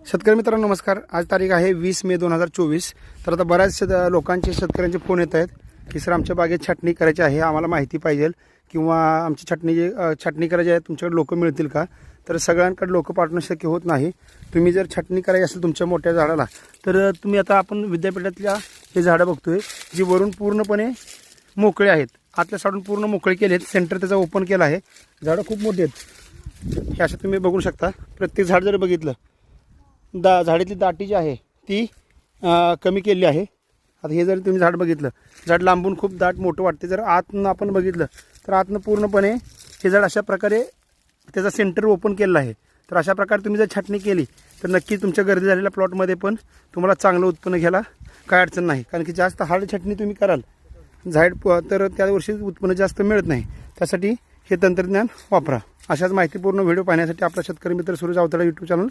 शेतकरी मित्रांनो नमस्कार. आज तारीख आहे 20 मे 2024. तर आता बऱ्याच लोकांचे शेतकऱ्यांचे फोन येत आहेत की सर आमच्या बागेत छाटणी करायची आहे, आम्हाला माहिती पाहिजे किंवा आमची छाटणी करायची आहे, तुमच्याकडे लोक मिळतील का? तर सगळ्यांकडे लोक पाठवणं शक्य होत नाही. तुम्ही जर छाटणी करायची असेल तुमच्या मोठ्या झाडाला तर तुम्ही आता आपण विद्यापीठातल्या हे झाडं बघतोय जी वरून पूर्णपणे मोकळे आहेत, आतल्या साडून पूर्ण मोकळे केले आहेत, सेंटर त्याचा ओपन केला आहे. झाडं खूप मोठी आहेत, हे असं तुम्ही बघू शकता. प्रत्येक झाड जर बघितलं झाडातली दाटी जी आहे ती कमी केली आहे. आता हे जर तुम्ही झाड बघितलं, झाड लांबून खूप दाट मोठं वाटते. जर आतनं आपण बघितलं तर आतनं पूर्णपणे हे झाड अशा प्रकारे त्याचा सेंटर ओपन केलेला आहे. तर अशा प्रकारे तुम्ही जर छाटणी केली तर नक्कीच तुमच्या गर्दी झालेल्या प्लॉटमध्ये पण तुम्हाला चांगलं उत्पन्न घ्यायला काय अडचण नाही. कारण की जास्त हार्ड छाटणी तुम्ही कराल झाड तर त्या वर्षी उत्पन्न जास्त मिळत नाही. त्यासाठी हे तंत्रज्ञान वापरा. अशाच माहितीपूर्ण व्हिडिओ पाहण्यासाठी आपला शेतकरी मित्र सूरज अवताडे यूट्यूब चॅनल